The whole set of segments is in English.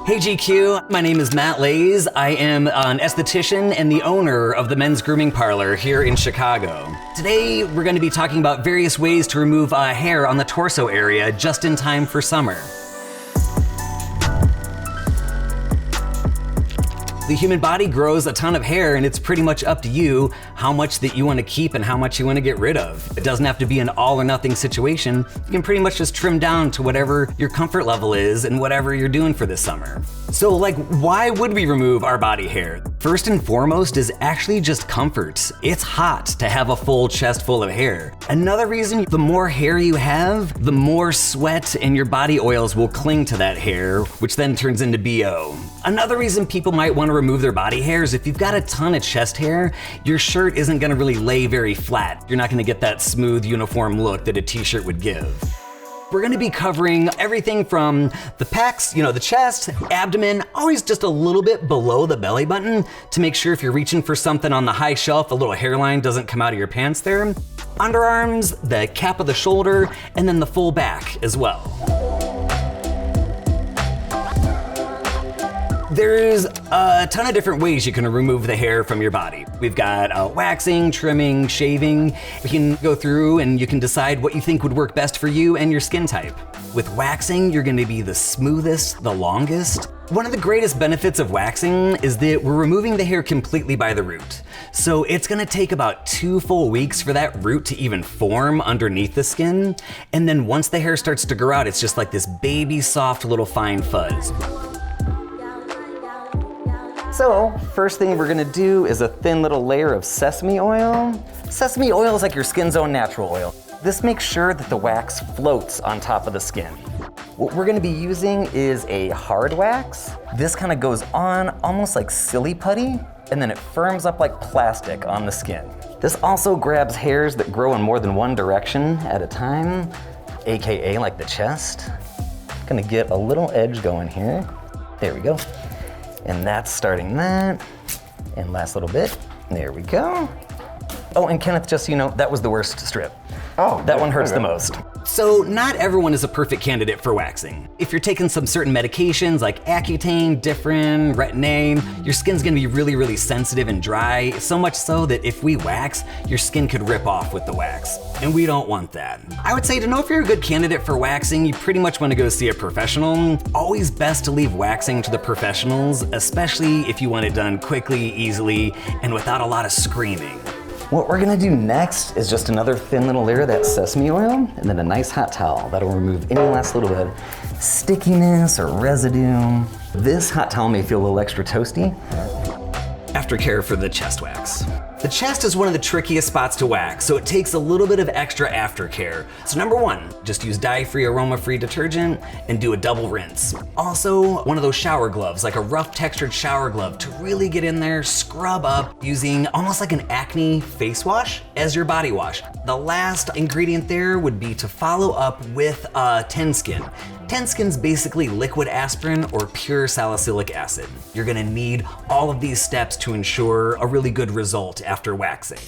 Hey GQ, my name is Matt Leyes. I am an esthetician and the owner of the men's grooming parlor here in Chicago. Today, we're going to be talking about various ways to remove hair on the torso area just in time for summer. The human body grows a ton of hair, and it's pretty much up to you how much that you want to keep and how much you want to get rid of. It doesn't have to be an all or nothing situation. You can pretty much just trim down to whatever your comfort level is and whatever you're doing for this summer. So why would we remove our body hair? First and foremost is actually just comfort. It's hot to have a full chest full of hair. Another reason, the more hair you have, the more sweat and your body oils will cling to that hair, which then turns into BO. Another reason people might want to remove their body hair is if you've got a ton of chest hair, your shirt isn't going to really lay very flat. You're not going to get that smooth, uniform look that a t-shirt would give. We're going to be covering everything from the pecs, the chest, abdomen, always just a little bit below the belly button to make sure if you're reaching for something on the high shelf, a little hairline doesn't come out of your pants there. Underarms, the cap of the shoulder, and then the full back as well. There's a ton of different ways you can remove the hair from your body. We've got waxing, trimming, shaving. You can go through and you can decide what you think would work best for you and your skin type. With waxing, you're gonna be the smoothest, the longest. One of the greatest benefits of waxing is that we're removing the hair completely by the root. So it's gonna take about 2 full weeks for that root to even form underneath the skin. And then once the hair starts to grow out, it's just like this baby soft little fine fuzz. So, first thing we're gonna do is a thin little layer of sesame oil. Sesame oil is like your skin's own natural oil. This makes sure that the wax floats on top of the skin. What we're gonna be using is a hard wax. This kind of goes on almost like silly putty, and then it firms up like plastic on the skin. This also grabs hairs that grow in more than one direction at a time, AKA like the chest. Gonna get a little edge going here. There we go. And that's starting that. And last little bit. There we go. Oh, and Kenneth, just so you know, that was the worst strip. Oh, that one hurts the most. So not everyone is a perfect candidate for waxing. If you're taking some certain medications like Accutane, Differin, Retin-A, your skin's gonna be really, really sensitive and dry, so much so that if we wax, your skin could rip off with the wax. And we don't want that. I would say to know if you're a good candidate for waxing, you pretty much wanna go see a professional. Always best to leave waxing to the professionals, especially if you want it done quickly, easily, and without a lot of screaming. What we're gonna do next is just another thin little layer of that sesame oil and then a nice hot towel. That'll remove any last little bit of stickiness or residue. This hot towel may feel a little extra toasty. Aftercare for the chest wax. The chest is one of the trickiest spots to wax, so it takes a little bit of extra aftercare. So number one, just use dye-free, aroma-free detergent and do a double rinse. Also, one of those shower gloves, like a rough textured shower glove to really get in there, scrub up using almost like an acne face wash as your body wash. The last ingredient there would be to follow up with Tenskin. Tenskin's basically liquid aspirin or pure salicylic acid. You're gonna need all of these steps to ensure a really good result after waxing.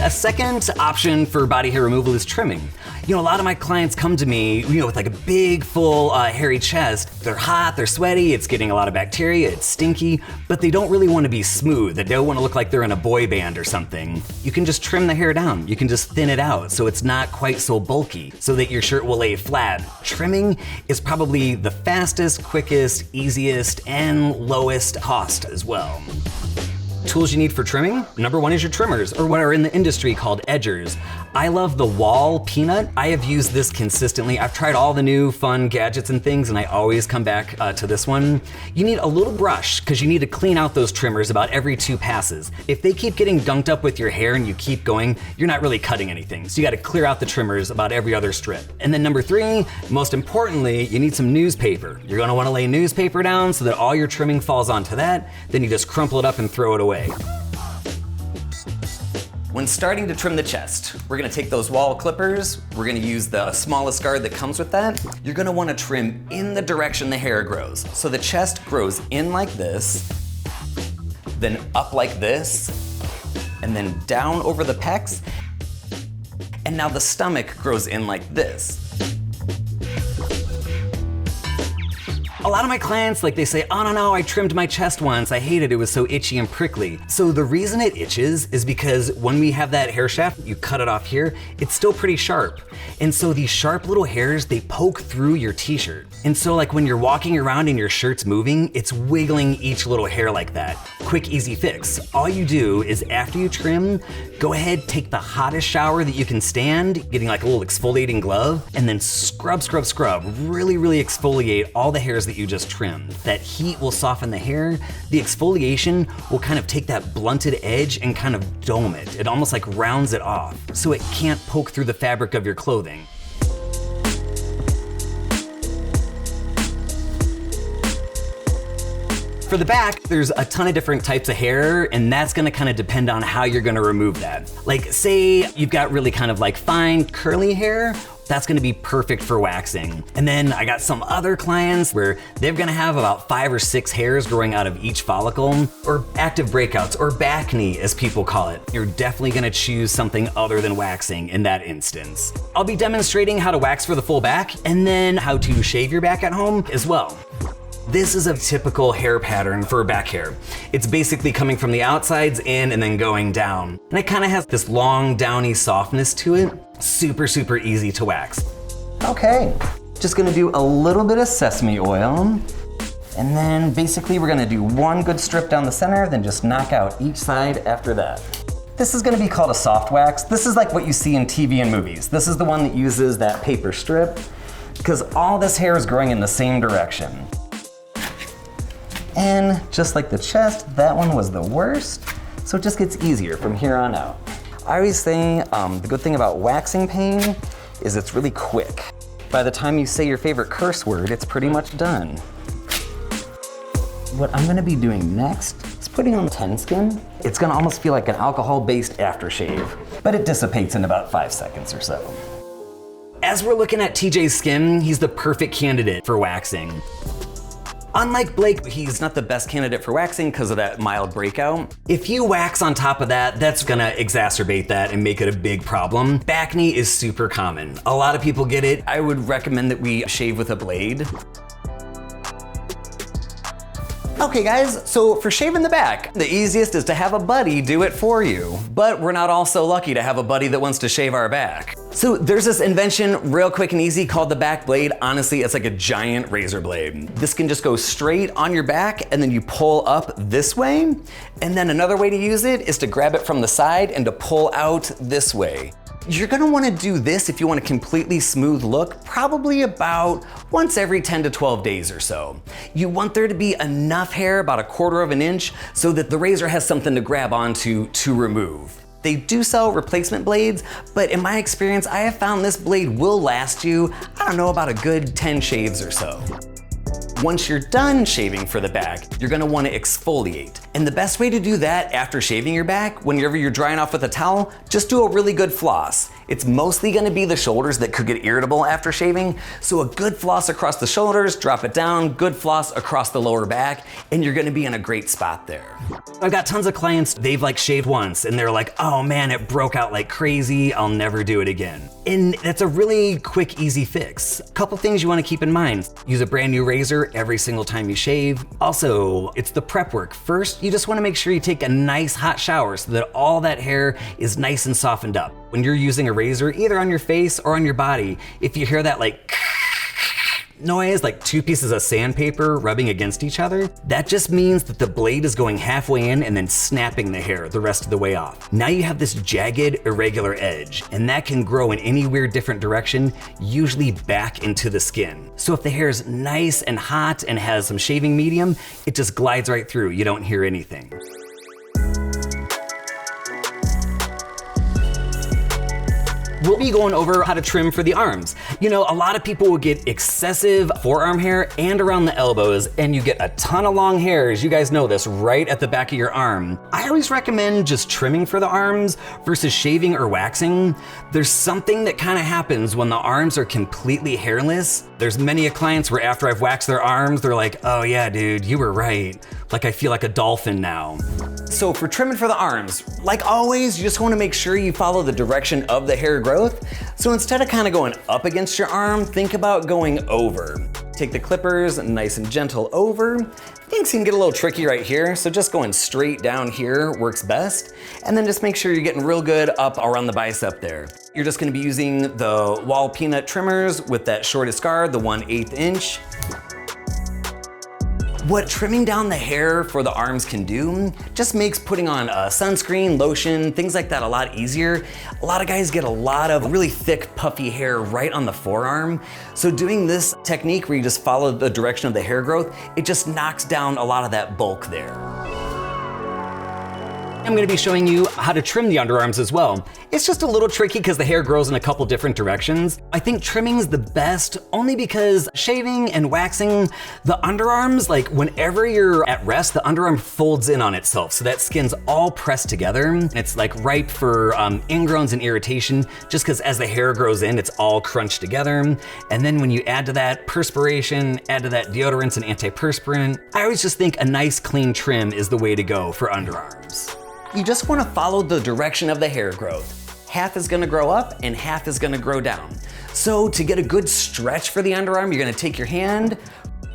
A second option for body hair removal is trimming. A lot of my clients come to me, with like a big, full, hairy chest. They're hot, they're sweaty, it's getting a lot of bacteria, it's stinky, but they don't really want to be smooth. They don't want to look like they're in a boy band or something. You can just trim the hair down. You can just thin it out so it's not quite so bulky, so that your shirt will lay flat. Trimming is probably the fastest, quickest, easiest, and lowest cost as well. Tools you need for trimming? Number one is your trimmers, or what are in the industry called edgers. I love the Wall Peanut. I have used this consistently. I've tried all the new fun gadgets and things, and I always come back to this one. You need a little brush, because you need to clean out those trimmers about every 2 passes. If they keep getting gunked up with your hair and you keep going, you're not really cutting anything. So you gotta clear out the trimmers about every other strip. And then number 3, most importantly, you need some newspaper. You're gonna wanna lay newspaper down so that all your trimming falls onto that, then you just crumple it up and throw it away. When starting to trim the chest, we're gonna take those wall clippers, we're gonna use the smallest guard that comes with that. You're gonna wanna trim in the direction the hair grows. So the chest grows in like this, then up like this, and then down over the pecs, and now the stomach grows in like this. A lot of my clients, like they say, oh no, I trimmed my chest once. I hated it, it was so itchy and prickly. So the reason it itches is because when we have that hair shaft, you cut it off here, it's still pretty sharp. And so these sharp little hairs, they poke through your t-shirt. And so like when you're walking around and your shirt's moving, it's wiggling each little hair like that. Quick, easy fix. All you do is after you trim, go ahead, take the hottest shower that you can stand, getting like a little exfoliating glove, and then scrub, scrub, scrub. Really, really exfoliate all the hairs that you just trimmed. That heat will soften the hair. The exfoliation will kind of take that blunted edge and kind of dome it. It almost like rounds it off, so it can't poke through the fabric of your clothing. For the back, there's a ton of different types of hair, and that's gonna kind of depend on how you're gonna remove that. Like say you've got really kind of like fine curly hair, that's gonna be perfect for waxing. And then I got some other clients where they're gonna have about 5 or 6 hairs growing out of each follicle, or active breakouts, or back knee as people call it. You're definitely gonna choose something other than waxing in that instance. I'll be demonstrating how to wax for the full back, and then how to shave your back at home as well. This is a typical hair pattern for back hair. It's basically coming from the outsides in and then going down. And it kind of has this long, downy softness to it. Super, super easy to wax. Okay, just gonna do a little bit of sesame oil. And then basically we're gonna do one good strip down the center, then just knock out each side after that. This is gonna be called a soft wax. This is like what you see in TV and movies. This is the one that uses that paper strip, because all this hair is growing in the same direction. And just like the chest, that one was the worst, so it just gets easier from here on out. I always say the good thing about waxing pain is it's really quick. By the time you say your favorite curse word, it's pretty much done. What I'm gonna be doing next is putting on Ten Skin. It's gonna almost feel like an alcohol-based aftershave, but it dissipates in about 5 seconds or so. As we're looking at TJ's skin, he's the perfect candidate for waxing. Unlike Blake, he's not the best candidate for waxing because of that mild breakout. If you wax on top of that, that's gonna exacerbate that and make it a big problem. Back knee is super common. A lot of people get it. I would recommend that we shave with a blade. Okay guys, so for shaving the back, the easiest is to have a buddy do it for you. But we're not all so lucky to have a buddy that wants to shave our back. So there's this invention, real quick and easy, called the back blade. Honestly, it's like a giant razor blade. This can just go straight on your back and then you pull up this way. And then another way to use it is to grab it from the side and to pull out this way. You're gonna wanna do this if you want a completely smooth look, probably about once every 10 to 12 days or so. You want there to be enough hair, about 1/4 of an inch, so that the razor has something to grab onto to remove. They do sell replacement blades, but in my experience, I have found this blade will last you, I don't know, about a good 10 shaves or so. Once you're done shaving for the back, you're gonna wanna exfoliate. And the best way to do that after shaving your back, whenever you're drying off with a towel, just do a really good floss. It's mostly gonna be the shoulders that could get irritable after shaving, so a good floss across the shoulders, drop it down, good floss across the lower back, and you're gonna be in a great spot there. I've got tons of clients, they've like shaved once, and they're like, oh man, it broke out like crazy, I'll never do it again. And that's a really quick, easy fix. A couple things you wanna keep in mind. Use a brand new razor every single time you shave. Also, it's the prep work. First, you just wanna make sure you take a nice hot shower so that all that hair is nice and softened up. When you're using a razor, either on your face or on your body, if you hear that like noise, like 2 pieces of sandpaper rubbing against each other, that just means that the blade is going halfway in and then snapping the hair the rest of the way off. Now you have this jagged, irregular edge, and that can grow in any weird different direction, usually back into the skin. So if the hair is nice and hot and has some shaving medium, it just glides right through, you don't hear anything. We'll be going over how to trim for the arms. You know, a lot of people will get excessive forearm hair and around the elbows, and you get a ton of long hairs, you guys know this, right at the back of your arm. I always recommend just trimming for the arms versus shaving or waxing. There's something that kind of happens when the arms are completely hairless. There's many clients where after I've waxed their arms, they're like, oh yeah, dude, you were right. Like I feel like a dolphin now. So for trimming for the arms, like always, you just wanna make sure you follow the direction of the hair growth. So instead of kind of going up against your arm, think about going over. Take the clippers nice and gentle over. Things can get a little tricky right here, so just going straight down here works best. And then just make sure you're getting real good up around the bicep there. You're just gonna be using the wall peanut trimmers with that shortest guard, the 1/8 inch. What trimming down the hair for the arms can do just makes putting on sunscreen, lotion, things like that a lot easier. A lot of guys get a lot of really thick, puffy hair right on the forearm. So doing this technique where you just follow the direction of the hair growth, it just knocks down a lot of that bulk there. I'm gonna be showing you how to trim the underarms as well. It's just a little tricky because the hair grows in a couple different directions. I think trimming is the best only because shaving and waxing the underarms, like whenever you're at rest, the underarm folds in on itself. So that skin's all pressed together. It's like ripe for ingrowns and irritation just because as the hair grows in, it's all crunched together. And then when you add to that perspiration, add to that deodorants and antiperspirant, I always just think a nice clean trim is the way to go for underarms. You just wanna follow the direction of the hair growth. Half is gonna grow up and half is gonna grow down. So to get a good stretch for the underarm, you're gonna take your hand,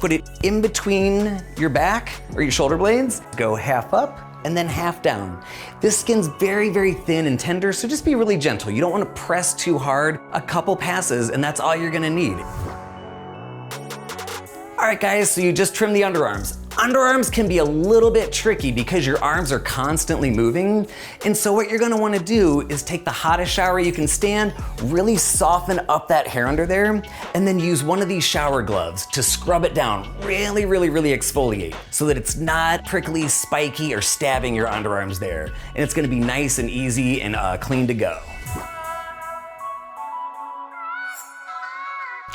put it in between your back or your shoulder blades, go half up and then half down. This skin's very, very thin and tender, so just be really gentle. You don't wanna press too hard. A couple passes and that's all you're gonna need. All right guys, so you just trimmed the underarms. Underarms can be a little bit tricky because your arms are constantly moving. And so what you're gonna wanna do is take the hottest shower you can stand, really soften up that hair under there, and then use one of these shower gloves to scrub it down, really, really, really exfoliate so that it's not prickly, spiky, or stabbing your underarms there. And it's gonna be nice and easy and clean to go.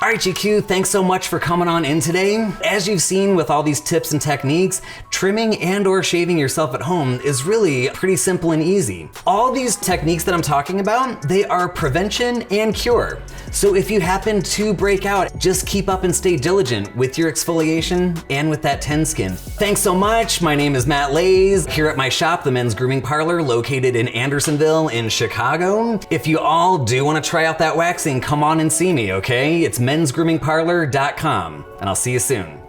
All right, GQ, thanks so much for coming on in today. As you've seen with all these tips and techniques, trimming and or shaving yourself at home is really pretty simple and easy. All these techniques that I'm talking about, they are prevention and cure. So if you happen to break out, just keep up and stay diligent with your exfoliation and with that ten skin. Thanks so much. My name is Matt Leyes here at my shop, the Men's Grooming Parlor, located in Andersonville in Chicago. If you all do want to try out that waxing, come on and see me, okay? It's mensgroomingparlor.com, and I'll see you soon.